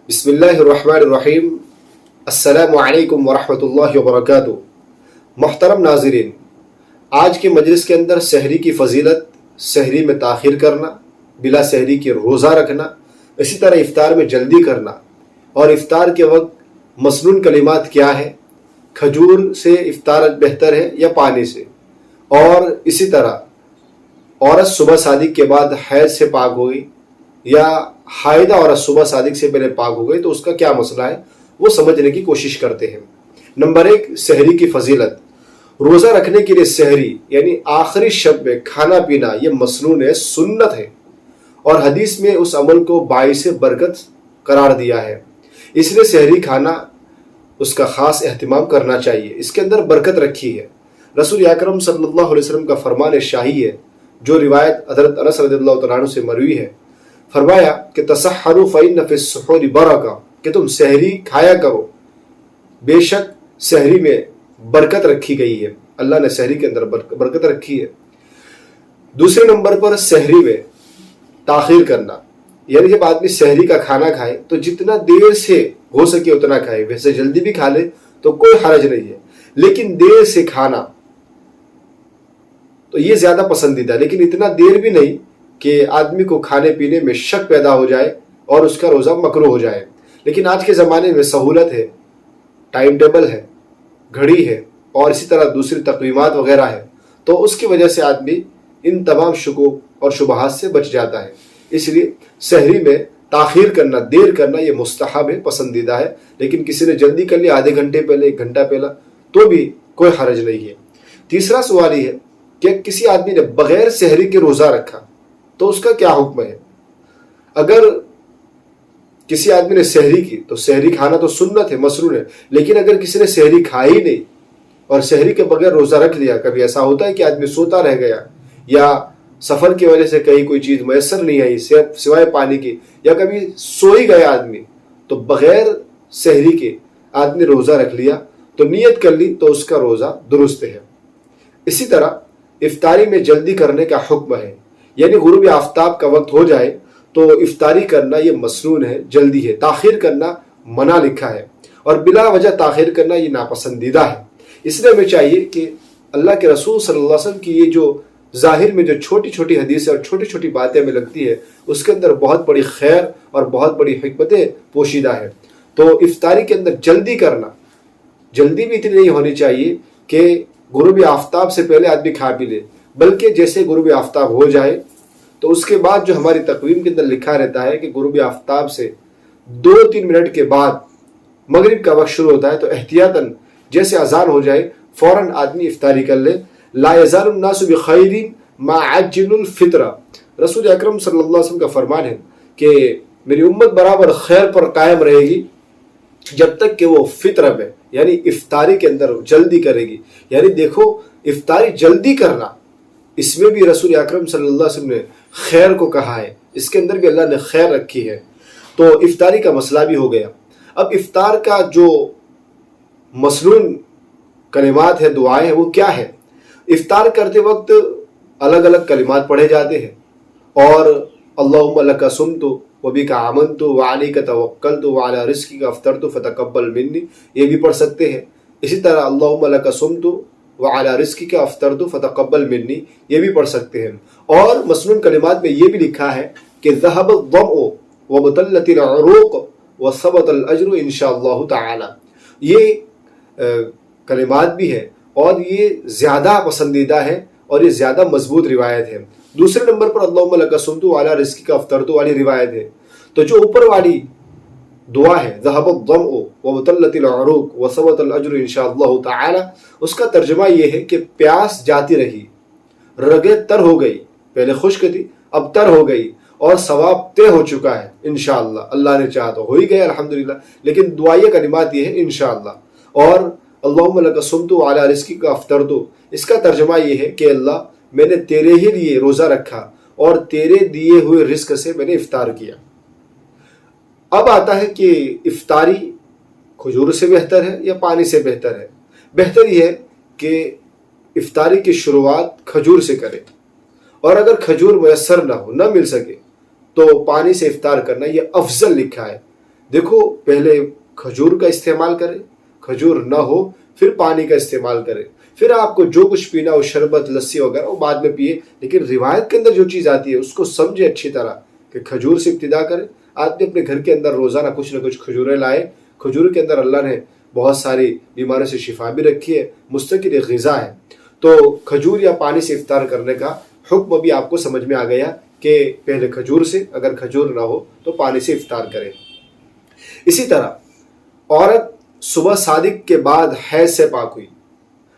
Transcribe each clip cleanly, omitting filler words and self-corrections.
بسم اللہ الرحمن الرحیم۔ السلام علیکم ورحمۃ اللہ وبرکاتہ۔ محترم ناظرین، آج کے مجلس کے اندر سحری کی فضیلت، سحری میں تاخیر کرنا، بلا سحری کے روزہ رکھنا، اسی طرح افطار میں جلدی کرنا، اور افطار کے وقت مسنون کلمات کیا ہے، کھجور سے افطار بہتر ہے یا پانی سے، اور اسی طرح عورت صبح صادق کے بعد حیض سے پاک ہوئی یا حائدہ عورت صبح صادق سے پہلے پاک ہو گئی تو اس کا کیا مسئلہ ہے، وہ سمجھنے کی کوشش کرتے ہیں۔ نمبر 1، سحری کی فضیلت۔ روزہ رکھنے کے لیے سحری یعنی آخری شب میں کھانا پینا یہ مسنون ہے، سنت ہے، اور حدیث میں اس عمل کو باعث برکت قرار دیا ہے، اس لیے سحری کھانا اس کا خاص اہتمام کرنا چاہیے، اس کے اندر برکت رکھی ہے۔ رسول اکرم صلی اللہ علیہ وسلم کا فرمان شاہی ہے، جو روایت حضرت انس رضی اللہ تعالیٰ عنہ سے مروی ہے۔ فرمایا کہ تسحروا فإن فی السحور برکہ، کہ تم سحری کھایا کرو، بے شک سحری میں برکت رکھی گئی ہے، اللہ نے سحری کے اندر برکت رکھی ہے۔ دوسرے نمبر پر سحری میں تاخیر کرنا، یعنی جب آدمی سحری کا کھانا کھائے تو جتنا دیر سے ہو سکے اتنا کھائے، ویسے جلدی بھی کھا لے تو کوئی حرج نہیں ہے، لیکن دیر سے کھانا تو یہ زیادہ پسندیدہ، لیکن اتنا دیر بھی نہیں کہ آدمی کو کھانے پینے میں شک پیدا ہو جائے اور اس کا روزہ مکروہ ہو جائے۔ لیکن آج کے زمانے میں سہولت ہے، ٹائم ٹیبل ہے، گھڑی ہے، اور اسی طرح دوسری تقویمات وغیرہ ہے، تو اس کی وجہ سے آدمی ان تمام شکوک اور شبہات سے بچ جاتا ہے۔ اس لیے سحری میں تاخیر کرنا، دیر کرنا یہ مستحب ہے، پسندیدہ ہے، لیکن کسی نے جلدی کر لیا آدھے گھنٹے پہلے، 1 گھنٹہ پہلا، تو بھی کوئی حرج نہیں ہے۔ تیسرا سوال یہ ہے کہ کسی آدمی نے بغیر سحری کے روزہ رکھا تو اس کا کیا حکم ہے؟ اگر کسی آدمی نے سحری کی تو سحری کھانا تو سنت ہے، مسنون ہے، لیکن اگر کسی نے سحری کھائی نہیں اور سحری کے بغیر روزہ رکھ لیا، کبھی ایسا ہوتا ہے کہ آدمی سوتا رہ گیا یا سفر کی وجہ سے کہیں کوئی چیز میسر نہیں آئی سوائے پانی کی، یا کبھی سو ہی گیا آدمی، تو بغیر سحری کے آدمی روزہ رکھ لیا تو نیت کر لی تو اس کا روزہ درست ہے۔ اسی طرح افطاری میں جلدی کرنے کا حکم ہے، یعنی غروب آفتاب کا وقت ہو جائے تو افطاری کرنا یہ مسنون ہے، جلدی ہے، تاخیر کرنا منع لکھا ہے، اور بلا وجہ تاخیر کرنا یہ ناپسندیدہ ہے۔ اس لیے ہمیں چاہیے کہ اللہ کے رسول صلی اللہ علیہ وسلم کی یہ جو ظاہر میں جو چھوٹی چھوٹی حدیثیں اور چھوٹی چھوٹی باتیں ہمیں لگتی ہے، اس کے اندر بہت بڑی خیر اور بہت بڑی حکمتیں پوشیدہ ہیں۔ تو افطاری کے اندر جلدی کرنا، جلدی بھی اتنی نہیں ہونی چاہیے کہ غروب آفتاب سے پہلے آدمی کھا پی لے، بلکہ جیسے غروب آفتاب ہو جائے تو اس کے بعد جو ہماری تقویم کے اندر لکھا رہتا ہے کہ غروب آفتاب سے 2-3 منٹ کے بعد مغرب کا وقت شروع ہوتا ہے، تو احتیاطاً جیسے اذان ہو جائے فوراً آدمی افطاری کر لے۔ لا یزال الناس بخیر ما عجل الفطر، رسول اکرم صلی اللہ علیہ وسلم کا فرمان ہے کہ میری امت برابر خیر پر قائم رہے گی جب تک کہ وہ فطر میں یعنی افطاری کے اندر جلدی کرے گی۔ یعنی دیکھو، افطاری جلدی کرنا، اس میں بھی رسول اکرم صلی اللہ علیہ وسلم نے خیر کو کہا ہے، اس کے اندر بھی اللہ نے خیر رکھی ہے۔ تو افطاری کا مسئلہ بھی ہو گیا۔ اب افطار کا جو مسنون کلمات ہے، دعائیں ہیں، وہ کیا ہے؟ افطار کرتے وقت الگ الگ کلمات پڑھے جاتے ہیں، اور اللہم لک صمت وبک آمنت وعلیک توکلت وعلی رزقک افطرت فتقبل منی، یہ بھی پڑھ سکتے ہیں۔ اسی طرح اللہم لک صمت وعلی رزقک افطرت فتقبل منی، یہ بھی پڑھ سکتے ہیں۔ اور مسنون کلمات میں یہ بھی لکھا ہے کہ ذہب الظمأ وابتلت العروق وثبت الاجر انشاءاللہ تعالی، یہ کلمات بھی ہے، اور یہ زیادہ پسندیدہ ہے اور یہ زیادہ مضبوط روایت ہے۔ دوسرے نمبر پر اللہم لک صمت وعلی رزقک افطرت والی روایت ہے۔ تو جو اوپر والی دعا ہے ذہب الظمأ وابتلت العروق وثبت الاجر انشاءاللہ تعالی، اس کا ترجمہ یہ ہے کہ پیاس جاتی رہی، رگیں تر ہو گئی، پہلے خشک تھی اب تر ہو گئی، اور ثواب طے ہو چکا ہے انشاءاللہ، اللہ نے چاہا تو ہو ہی گیا الحمدللہ، لیکن دعائیہ کلمات یہ ہے انشاءاللہ۔ اور اللہم لک صمت وعلی رزقک افطرت، اس کا ترجمہ یہ ہے کہ اللہ میں نے تیرے ہی لیے روزہ رکھا اور تیرے دیے ہوئے رزق سے میں نے افطار کیا۔ اب آتا ہے کہ افطاری کھجور سے بہتر ہے یا پانی سے بہتر ہے؟ بہتر یہ ہے کہ افطاری کی شروعات کھجور سے کرے، اور اگر کھجور میسر نہ ہو، نہ مل سکے، تو پانی سے افطار کرنا یہ افضل لکھا ہے۔ دیکھو پہلے کھجور کا استعمال کریں، کھجور نہ ہو پھر پانی کا استعمال کریں، پھر آپ کو جو کچھ پینا ہو شربت لسی وغیرہ وہ بعد میں پیے، لیکن روایت کے اندر جو چیز آتی ہے اس کو سمجھے اچھی طرح کہ کھجور سے ابتدا کریں۔ آدمی اپنے گھر کے اندر روزانہ کچھ نہ کچھ کھجوریں لائے، کھجور کے اندر اللہ نے بہت ساری بیماریوں سے شفا بھی رکھی ہے، مستقل ایک غذا ہے۔ تو کھجور یا پانی سے افطار کرنے کا حکم بھی آپ کو سمجھ میں آ گیا کہ پہلے کھجور سے، اگر کھجور نہ ہو تو پانی سے افطار کریں۔ اسی طرح عورت صبح صادق کے بعد حیض سے پاک ہوئی،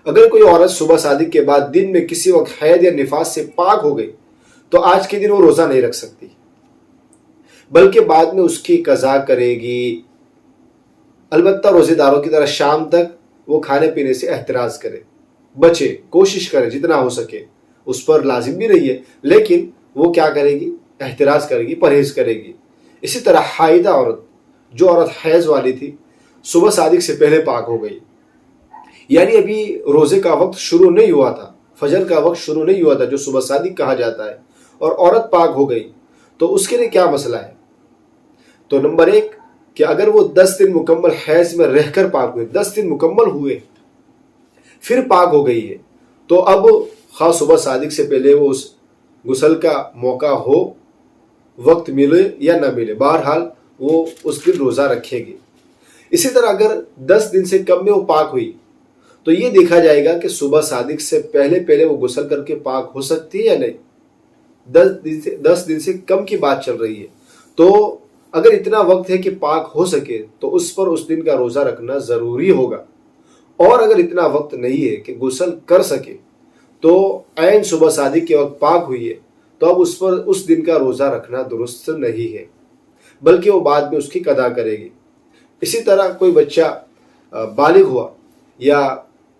اگر کوئی عورت صبح صادق کے بعد دن میں کسی وقت حیض یا نفاس سے پاک ہو گئی تو آج کے دن وہ روزہ نہیں رکھ سکتی، بلکہ بعد میں اس کی قضا کرے گی۔ البتہ روزے داروں کی طرح شام تک وہ کھانے پینے سے احتراز کرے، بچے، کوشش کرے جتنا ہو سکے، اس پر لازم بھی نہیں ہے، لیکن وہ کیا کرے گی؟ احتراز کرے گی، پرہیز کرے گی۔ اسی طرح حائضہ عورت، جو عورت حیض والی تھی، صبح صادق سے پہلے پاک ہو گئی، یعنی ابھی روزے کا وقت شروع نہیں ہوا تھا، فجر کا وقت شروع نہیں ہوا تھا جو صبح صادق کہا جاتا ہے، اور عورت پاک ہو گئی تو اس کے لیے کیا مسئلہ ہے؟ تو نمبر 1 کہ اگر وہ 10 دن مکمل حیض میں رہ کر پاک ہوئے، 10 دن مکمل ہوئے پھر پاک ہو گئی ہے، تو اب خواہ صبح صادق سے پہلے وہ اس غسل کا موقع ہو، وقت ملے یا نہ ملے، بہرحال وہ اس دن روزہ رکھے گی۔ اسی طرح اگر 10 دن سے کم میں وہ پاک ہوئی تو یہ دیکھا جائے گا کہ صبح صادق سے پہلے وہ غسل کر کے پاک ہو سکتی ہے یا نہیں۔ 10 دن سے کم کی بات چل رہی ہے، تو اگر اتنا وقت ہے کہ پاک ہو سکے تو اس پر اس دن کا روزہ رکھنا ضروری ہوگا، اور اگر اتنا وقت نہیں ہے کہ غسل کر سکے تو عین صبح صادق کے وقت پاک ہوئی ہے تو اب اس پر اس دن کا روزہ رکھنا درست نہیں ہے، بلکہ وہ بعد میں اس کی قضا کرے گی۔ اسی طرح کوئی بچہ بالغ ہوا یا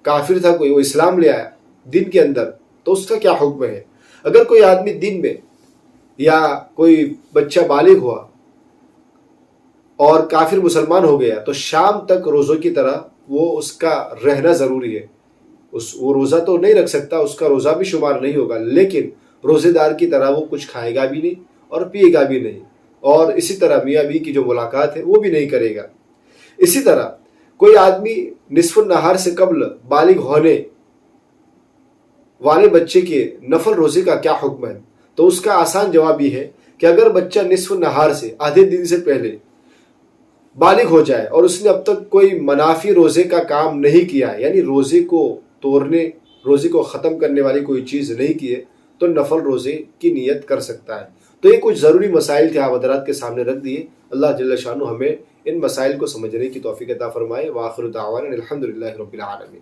کافر تھا کوئی، وہ اسلام لے آیا دن کے اندر، تو اس کا کیا حکم ہے؟ اگر کوئی آدمی دن میں یا کوئی بچہ بالغ ہوا اور کافر مسلمان ہو گیا تو شام تک روزوں کی طرح وہ اس کا رہنا ضروری ہے۔ وہ روزہ تو نہیں رکھ سکتا، اس کا روزہ بھی شمار نہیں ہوگا، لیکن روزے دار کی طرح وہ کچھ کھائے گا بھی نہیں اور پیے گا بھی نہیں، اور اسی طرح میاں بیوی کی جو ملاقات ہے وہ بھی نہیں کرے گا۔ اسی طرح کوئی آدمی نصف النہار سے قبل بالغ ہونے والے بچے کے نفل روزے کا کیا حکم ہے؟ تو اس کا آسان جواب یہ ہے کہ اگر بچہ نصف النہار سے آدھے دن سے پہلے بالغ ہو جائے اور اس نے اب تک کوئی منافی روزے کا کام نہیں کیا ہے، یعنی روزے کو توڑنے، روزے کو ختم کرنے والی کوئی چیز نہیں کی ہے، تو نفل روزے کی نیت کر سکتا ہے۔ تو یہ کچھ ضروری مسائل تھے، آپ حضرات کے سامنے رکھ دیے۔ اللہ جل شانہ ہمیں ان مسائل کو سمجھنے کی توفیق عطا فرمائے۔ وآخر دعوانا الحمدللہ رب العالمین۔